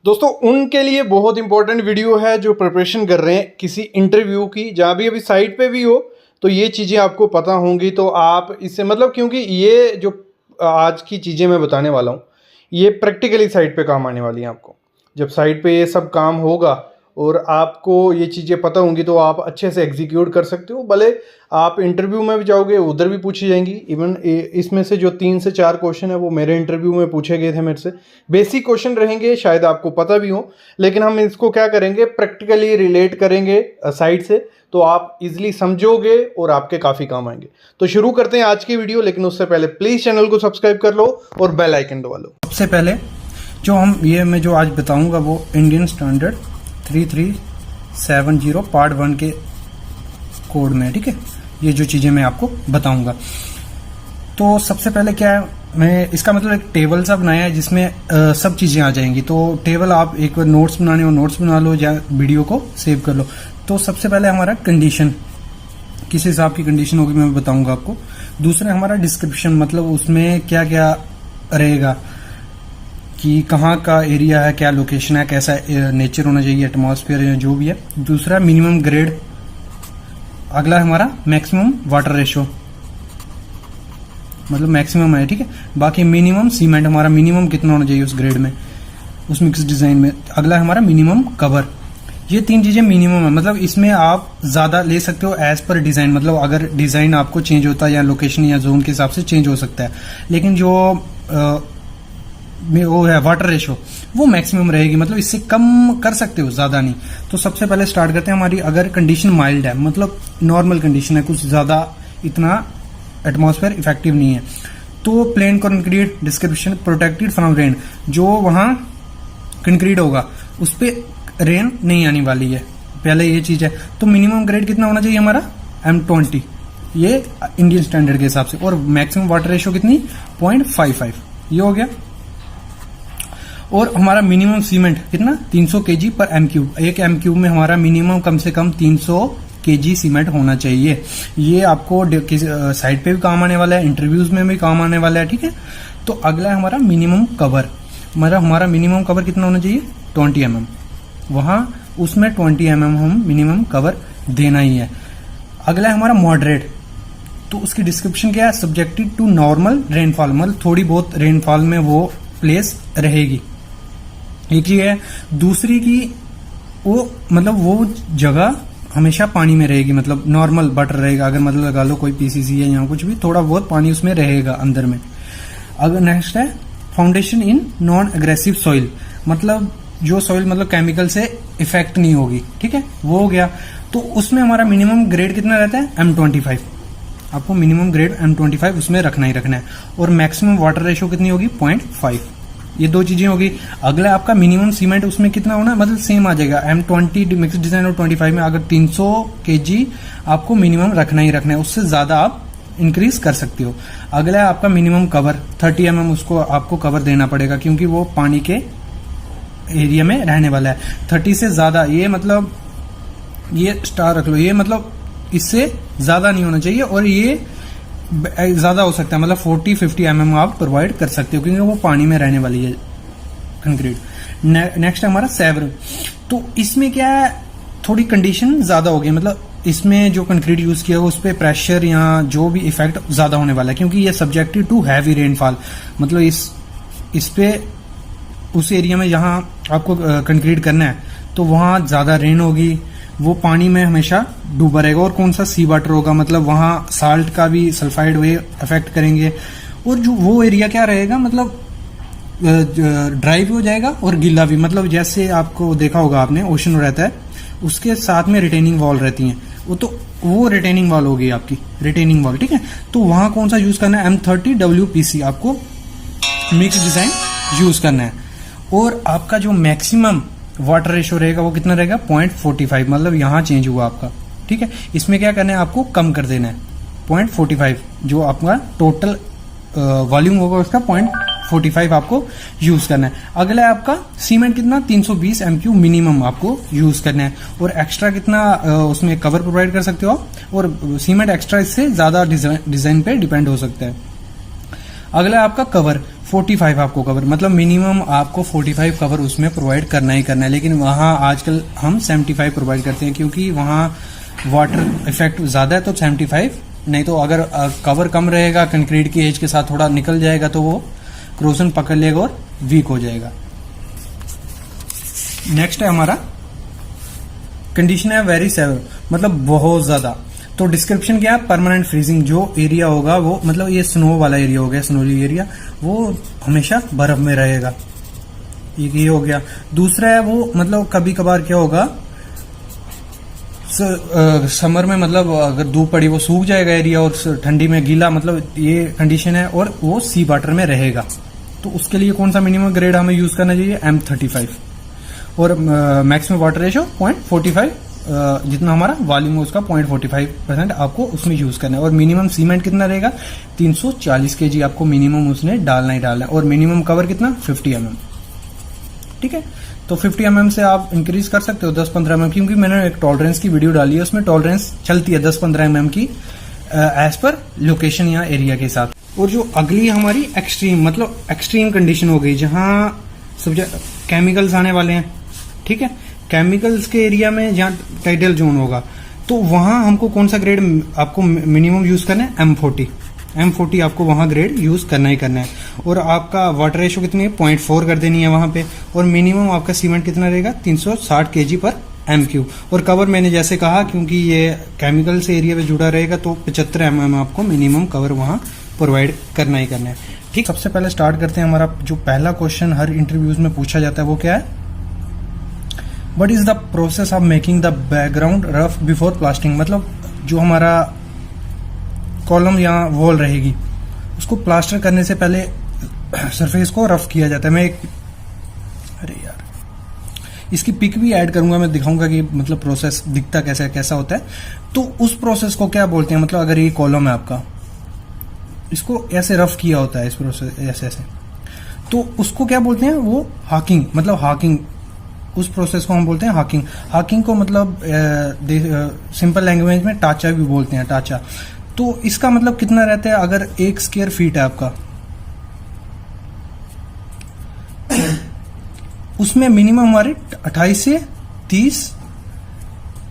दोस्तों उनके लिए बहुत इंपॉर्टेंट वीडियो है जो प्रिपरेशन कर रहे हैं किसी इंटरव्यू की, जहाँ भी अभी साइट पे भी हो तो ये चीज़ें आपको पता होंगी। तो आप इससे मतलब क्योंकि ये जो आज की चीज़ें मैं बताने वाला हूँ ये प्रैक्टिकली साइट पे काम आने वाली हैं आपको। जब साइट पे ये सब काम होगा और आपको ये चीज़ें पता होंगी तो आप अच्छे से एग्जीक्यूट कर सकते हो। भले आप इंटरव्यू में भी जाओगे उधर भी पूछी जाएंगी। इवन इसमें से जो 3 से 4 क्वेश्चन है वो मेरे इंटरव्यू में पूछे गए थे मेरे से। बेसिक क्वेश्चन रहेंगे, शायद आपको पता भी हो, लेकिन हम इसको क्या करेंगे प्रैक्टिकली रिलेट करेंगे साइट से, तो आप इजीली समझोगे और आपके काफ़ी काम आएंगे। तो शुरू करते हैं आज की वीडियो, लेकिन उससे पहले प्लीज़ चैनल को सब्सक्राइब कर लो और बेल आइकन दबा लो। सबसे पहले मैं जो आज बताऊंगा वो इंडियन स्टैंडर्ड 3370 पार्ट 1 के कोड में, ठीक है। ये जो चीजें मैं आपको बताऊंगा, तो सबसे पहले क्या है, मैं इसका मतलब एक टेबल सा बनाया है जिसमें सब चीजें आ जाएंगी। तो टेबल आप एक बार नोट्स बनाने हो नोट्स बना लो या वीडियो को सेव कर लो। तो सबसे पहले हमारा कंडीशन, किस हिसाब की कंडीशन होगी मैं बताऊंगा आपको। दूसरा हमारा डिस्क्रिप्शन, मतलब उसमें क्या क्या रहेगा कि कहाँ का एरिया है, क्या लोकेशन है, कैसा नेचर होना चाहिए, एटमॉस्फेयर या जो भी है। दूसरा मिनिमम ग्रेड। अगला हमारा मैक्सिमम वाटर रेशो, मतलब मैक्सिमम है, ठीक है। बाकी मिनिमम सीमेंट, हमारा मिनिमम कितना होना चाहिए उस ग्रेड में, उस मिक्स डिजाइन में। अगला हमारा मिनिमम कवर। ये 3 चीजें मिनिमम है, मतलब इसमें आप ज्यादा ले सकते हो एज पर डिजाइन। मतलब अगर डिजाइन आपको चेंज होता है या लोकेशन या जोन के हिसाब से चेंज हो सकता है, लेकिन जो वो है वाटर रेशो वो मैक्सिमम रहेगी, मतलब इससे कम कर सकते हो, ज्यादा नहीं। तो सबसे पहले स्टार्ट करते हैं। हमारी अगर कंडीशन माइल्ड है, मतलब नॉर्मल कंडीशन है, कुछ ज्यादा इतना एटमॉस्फेयर इफेक्टिव नहीं है, तो plane concrete description protected from rain. जो वहां कंक्रीट होगा उस पर रेन नहीं आने वाली है, पहले ये चीज है। तो मिनिमम ग्रेड कितना होना चाहिए हमारा M20, ये इंडियन स्टैंडर्ड के हिसाब से। और मैक्सिमम वाटर रेशो कितनी 0.55, ये हो गया। और हमारा मिनिमम सीमेंट कितना 300 kg पर M3। एक M3 में हमारा मिनिमम कम से कम 300 kg सीमेंट होना चाहिए। ये आपको साइट पे भी काम आने वाला है, इंटरव्यूज में भी काम आने वाला है, ठीक है। तो अगला है हमारा मिनिमम कवर। हमारा मिनिमम कवर कितना होना चाहिए 20 mm। वहां उसमें 20 mm हम मिनिमम कवर देना ही है। अगला है हमारा मॉडरेट। तो उसकी डिस्क्रिप्शन क्या है, सब्जेक्टेड टू नॉर्मल रेनफॉल, मतलब थोड़ी बहुत रेनफॉल में वो प्लेस रहेगी, एक चीज है। दूसरी की वो जगह हमेशा पानी में रहेगी, मतलब नॉर्मल वाटर रहेगा। अगर मतलब लगा लो कोई पीसीसी है या कुछ भी, थोड़ा बहुत पानी उसमें रहेगा अंदर में। अगर नेक्स्ट है foundation in non aggressive soil, मतलब जो सॉइल मतलब केमिकल से इफेक्ट नहीं होगी, ठीक है, वो हो गया। तो उसमें हमारा मिनिमम ग्रेड कितना रहता है M25। आपको मिनिमम ग्रेड M25 उसमें रखना ही रखना है। और मैक्सिमम वाटर रेशो कितनी होगी 0.5। ये 2 चीजें होगी। अगला आपका मिनिमम सीमेंट उसमें कितना होना है, मतलब सेम आ जाएगा M20 मिक्स डिजाइन और 25 में। अगर 300 kg आपको मिनिमम रखना ही रखना है, उससे ज्यादा आप इंक्रीज कर सकते हो। अगला है आपका मिनिमम कवर 30 mm, उसको आपको कवर देना पड़ेगा क्योंकि वो पानी के एरिया में रहने वाला है। 30 से ज्यादा, ये मतलब ये स्टार रख लो, ये मतलब इससे ज्यादा नहीं होना चाहिए। और ये ज्यादा हो सकता है, मतलब 40-50 mm आप प्रोवाइड कर सकते हो क्योंकि वो पानी में रहने वाली है कंक्रीट। नेक्स्ट है हमारा सेवर। तो इसमें क्या है, थोड़ी कंडीशन ज्यादा हो गई, मतलब इसमें जो कंक्रीट यूज किया उस पर प्रेशर या जो भी इफेक्ट ज्यादा होने वाला है क्योंकि ये सब्जेक्टेड टू हैवी रेनफॉल। मतलब इस पे उस एरिया में जहां आपको कंक्रीट करना है तो वहां ज्यादा रेन होगी, वो पानी में हमेशा डूबा रहेगा। और कौन सा सी वाटर होगा, मतलब वहां साल्ट का भी सल्फाइड वे अफेक्ट करेंगे। और जो वो एरिया क्या रहेगा, मतलब ड्राई भी हो जाएगा और गीला भी। मतलब जैसे आपको देखा होगा आपने ओशन रहता है, उसके साथ में रिटेनिंग वॉल रहती है, वो रिटेनिंग वॉल होगी आपकी, रिटेनिंग वॉल, ठीक है। तो वहां कौन सा यूज करना है M30 WPC आपको मिक्स डिजाइन यूज करना है। और आपका जो मैक्सिमम वाटर रेशो रहेगा वो कितना रहेगा 0.45, मतलब यहां चेंज हुआ आपका, ठीक है। इसमें क्या करना है, आपको कम कर देना है 0.45, जो आपका टोटल वॉल्यूम होगा उसका 0.45 आपको यूज करना है। अगला है आपका सीमेंट कितना 320 MQ मिनिमम आपको यूज करना है। और एक्स्ट्रा कितना उसमें कवर प्रोवाइड कर सकते हो आप, और सीमेंट एक्स्ट्रा इससे ज्यादा डिजाइन पे डिपेंड हो सकता है। अगला है आपका कवर 45 आपको कवर, मतलब मिनिमम आपको 45 कवर उसमें प्रोवाइड करना ही करना है। लेकिन वहाँ आजकल हम 75 प्रोवाइड करते हैं क्योंकि वहाँ वाटर इफेक्ट ज़्यादा है, तो 75। नहीं तो अगर कवर कम रहेगा, कंक्रीट की एज के साथ थोड़ा निकल जाएगा तो वो क्रोजन पकड़ लेगा और वीक हो जाएगा। नेक्स्ट है हमारा कंडीशन है वेरी सेवर, मतलब बहुत ज़्यादा। तो डिस्क्रिप्शन क्या है, परमानेंट फ्रीजिंग। जो एरिया होगा वो, मतलब ये स्नो वाला एरिया हो गया, स्नोली एरिया, वो हमेशा बर्फ में रहेगा। ये हो गया। दूसरा है वो, मतलब कभी कभार क्या होगा, समर में मतलब अगर धूप पड़ी वो सूख जाएगा एरिया, और ठंडी में गीला, मतलब ये कंडीशन है। और वो सी वाटर में रहेगा, तो उसके लिए कौन सा मिनिमम ग्रेड हमें यूज करना चाहिए, M35। और मैक्सिमम वाटर रेशो 0.45, जितना हमारा वॉल्यूम है उसका 0.45% आपको उसमें यूज करना है। और मिनिमम सीमेंट कितना रहेगा, 340 kg आपको मिनिमम उसने डालना ही डालना है। और मिनिमम कवर कितना, 50 mm। ठीक है, तो 50 mm से आप इंक्रीज कर सकते हो 10-15 mm, क्योंकि मैंने एक टॉलरेंस की वीडियो डाली है, उसमें टॉलरेंस चलती है 10-15 mm की एज पर लोकेशन या एरिया के साथ। और जो अगली हमारी एक्सट्रीम, मतलब एक्सट्रीम कंडीशन हो गई, जहां सब केमिकल्स आने वाले हैं। ठीक है, केमिकल्स के एरिया में जहां टाइडल जोन होगा, तो वहां हमको कौन सा ग्रेड आपको मिनिमम यूज करना है, M40 आपको वहां ग्रेड यूज करना ही करना है। और आपका वाटर रेशो कितनी है, 0.4 कर देनी है वहां पे। और मिनिमम आपका सीमेंट कितना रहेगा, 360 kg पर M3। और कवर मैंने जैसे कहा, क्योंकि ये केमिकल से एरिया पे जुड़ा रहेगा, तो 75 mm आपको मिनिमम कवर वहां प्रोवाइड करना ही करना है। ठीक, सबसे पहले स्टार्ट करते हैं। हमारा जो पहला क्वेश्चन हर इंटरव्यूज में पूछा जाता है वो क्या है, what is the process of making the background rough before plastering. मतलब जो हमारा कॉलम या वॉल रहेगी, उसको प्लास्टर करने से पहले सरफेस को रफ किया जाता है। अरे यार, इसकी पिक भी ऐड करूंगा, मैं दिखाऊंगा कि मतलब प्रोसेस दिखता कैसा होता है। तो उस प्रोसेस को क्या बोलते हैं, मतलब अगर ये कॉलम है आपका, इसको ऐसे रफ किया होता है, इस प्रोसेस ऐसे, तो उसको क्या बोलते हैं, वो हाकिंग, मतलब हाकिंग, उस प्रोसेस को हम बोलते हैं हाकिंग। हाकिंग को मतलब सिंपल लैंग्वेज में टाचा भी बोलते हैं, टाचा। तो इसका मतलब कितना रहता है, अगर 1 स्क्वायर फीट है आपका, उसमें मिनिमम हमारे 28 से 30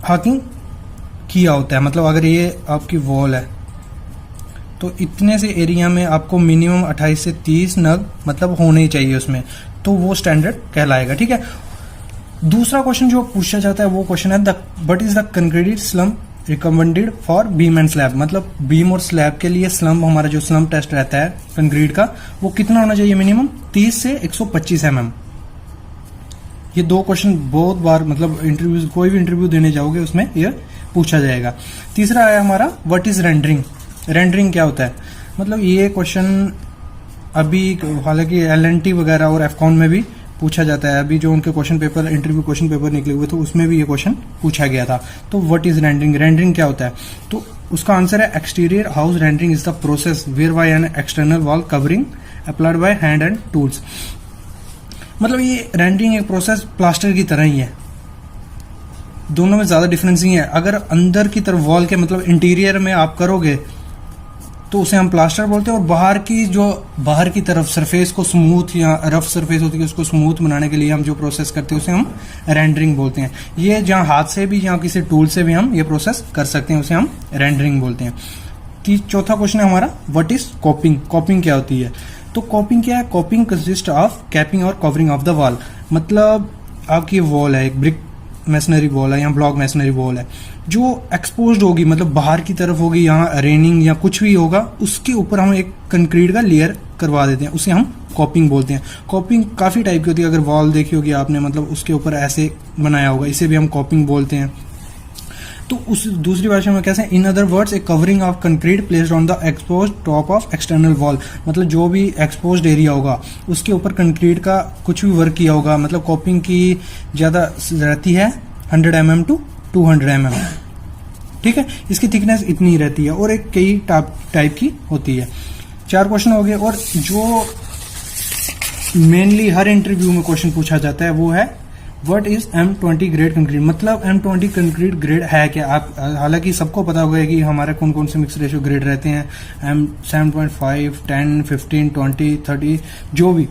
हाकिंग किया होता है। मतलब अगर ये आपकी वॉल है, तो इतने से एरिया में आपको मिनिमम 28 से 30 नग मतलब होने ही चाहिए उसमें, तो वो स्टैंडर्ड कहलाएगा। ठीक है, दूसरा क्वेश्चन जो पूछा जाता है वो क्वेश्चन है, what is the concrete slump recommended for beam and slab. मतलब बीम और स्लैब के लिए स्लम्प, हमारा जो स्लम्प टेस्ट रहता है कंक्रीट का, वो कितना होना चाहिए, मिनिमम 30 से 125 mm। ये दो क्वेश्चन बहुत बार, मतलब इंटरव्यू, कोई भी इंटरव्यू देने जाओगे उसमें ये पूछा जाएगा। तीसरा है हमारा, व्हाट इज रेंडरिंग। रेंडरिंग क्या होता है, मतलब ये क्वेश्चन अभी हालांकि LNT वगैरह और एफकॉन में भी पूछा जाता है। अभी जो उनके question paper, interview question paper निकले हुए थे, उसमें भी ये क्वेश्चन पूछा गया था। तो व्हाट इज रेंडरिंग, रेंडरिंग क्या होता है, तो उसका आंसर है exterior house rendering is the process where by an external wall covering applied by hand and tools. मतलब ये रेंडरिंग एक प्रोसेस प्लास्टर की तरह ही है, दोनों में ज्यादा डिफरेंस नहीं है। अगर अंदर की तरफ वॉल के, मतलब इंटीरियर में आप करोगे तो उसे हम प्लास्टर बोलते हैं। और बाहर की, जो बाहर की तरफ सरफेस को स्मूथ या रफ सरफेस होती है, उसको स्मूथ बनाने के लिए हम जो प्रोसेस करते हैं उसे हम रेंडरिंग बोलते हैं। ये जहाँ हाथ से भी, जहाँ किसी टूल से भी हम ये प्रोसेस कर सकते हैं, उसे हम रेंडरिंग बोलते हैं। चौथा क्वेश्चन है हमारा, व्हाट इज कॉपिंग। कॉपिंग क्या होती है, तो कॉपिंग क्या है, कॉपिंग कंसिस्ट ऑफ कैपिंग और कवरिंग ऑफ द वॉल। मतलब आपकी वॉल है, एक ब्रिक मैसनरी वॉल है या ब्लॉक मैसनरी वॉल है, जो एक्सपोज्ड होगी, मतलब बाहर की तरफ होगी, यहाँ रेनिंग या कुछ भी होगा, उसके ऊपर हम एक कंक्रीट का लेयर करवा देते हैं, उसे हम कॉपिंग बोलते हैं। कॉपिंग काफी टाइप की होती है, अगर वॉल देखी होगी आपने, मतलब उसके ऊपर ऐसे बनाया होगा, इसे भी हम कॉपिंग बोलते हैं। तो उस दूसरी भाषा में कैसे, in other words A covering of concrete placed on the exposed top of external wall. मतलब जो भी एक्सपोज्ड एरिया होगा उसके ऊपर कंक्रीट का कुछ भी वर्क किया होगा। मतलब कॉपिंग की ज्यादा रहती है 100 mm to 200 mm। ठीक है, इसकी थिकनेस इतनी ही रहती है और एक कई टाइप की होती है। 4 क्वेश्चन हो गए। और जो मेनली हर इंटरव्यू में क्वेश्चन पूछा जाता है वो है what is M20 grade concrete, मतलब M20 कंक्रीट ग्रेड है क्या। आप हालांकि सबको पता होगा कि हमारे कौन कौन से मिक्स रेशियो ग्रेड रहते हैं, M7.5, 10, 15, 20, 30 जो भी।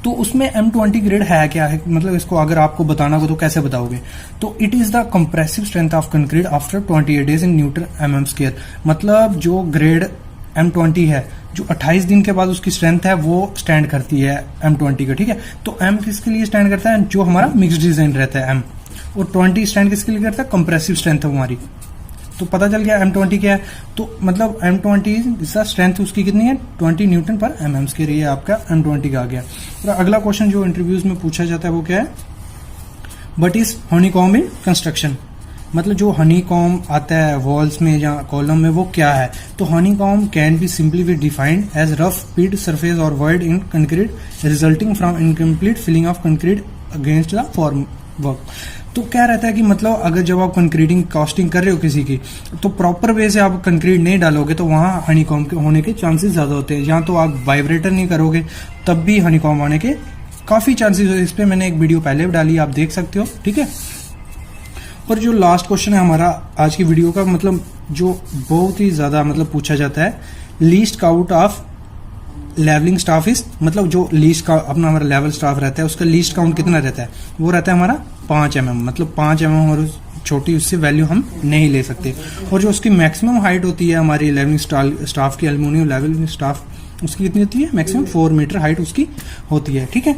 तो उसमें M20 ग्रेड है क्या है, मतलब इसको अगर आपको बताना हो तो कैसे बताओगे। तो it is the compressive strength of concrete after 28 days in newton mm²। मतलब जो ग्रेड M20 है, जो 28 दिन के बाद उसकी स्ट्रेंथ है वो स्टैंड करती है M20 का, ठीक है। तो M किसके लिए स्टैंड करता है, जो हमारा मिक्स डिजाइन रहता है M, और 20 स्टैंड किसके लिए करता है, कंप्रेसिव स्ट्रेंथ है हमारी। तो पता चल गया M20 क्या है। तो मतलब M20 स्ट्रेंथ उसकी कितनी है, 20 न्यूटन पर mm²। ये आपका M20 का आ गया। और अगला क्वेश्चन जो इंटरव्यूज में पूछा जाता है वो क्या है, but is honeycomb in construction, मतलब जो हनीकॉम्ब आता है वॉल्स में या कॉलम में वो क्या है। तो honeycomb can be simply be defined as rough pitted surface और void in concrete resulting from incomplete filling of concrete against the form work. तो क्या रहता है कि मतलब अगर जब आप कंक्रीटिंग कास्टिंग कर रहे हो किसी की, तो प्रॉपर वे से आप कंक्रीट नहीं डालोगे तो वहां हनीकॉम्ब होने के चांसेस ज्यादा होते हैं। या तो आप वाइब्रेटर नहीं करोगे तब भी हनीकॉम्ब आने के काफी चांसेस होते हैं। इस पे मैंने एक वीडियो पहले डाली, आप देख सकते हो, ठीक है। और जो लास्ट क्वेश्चन है हमारा आज की वीडियो का, मतलब जो बहुत ही ज्यादा मतलब पूछा जाता है, least count of levelling staff is, मतलब जो लीस्ट का अपना हमारा लेवल स्टाफ रहता है उसका लीस्ट काउंट कितना रहता है, वो रहता है हमारा 5 mm। मतलब 5 mm और छोटी उससे वैल्यू हम नहीं ले सकते। और जो उसकी मैक्सिमम हाइट होती है हमारी लेवलिंग स्टाफ की, एल्युमिनियम लेवलिंग स्टाफ, उसकी कितनी होती है, मैक्सिमम 4 मीटर हाइट उसकी होती है, ठीक है।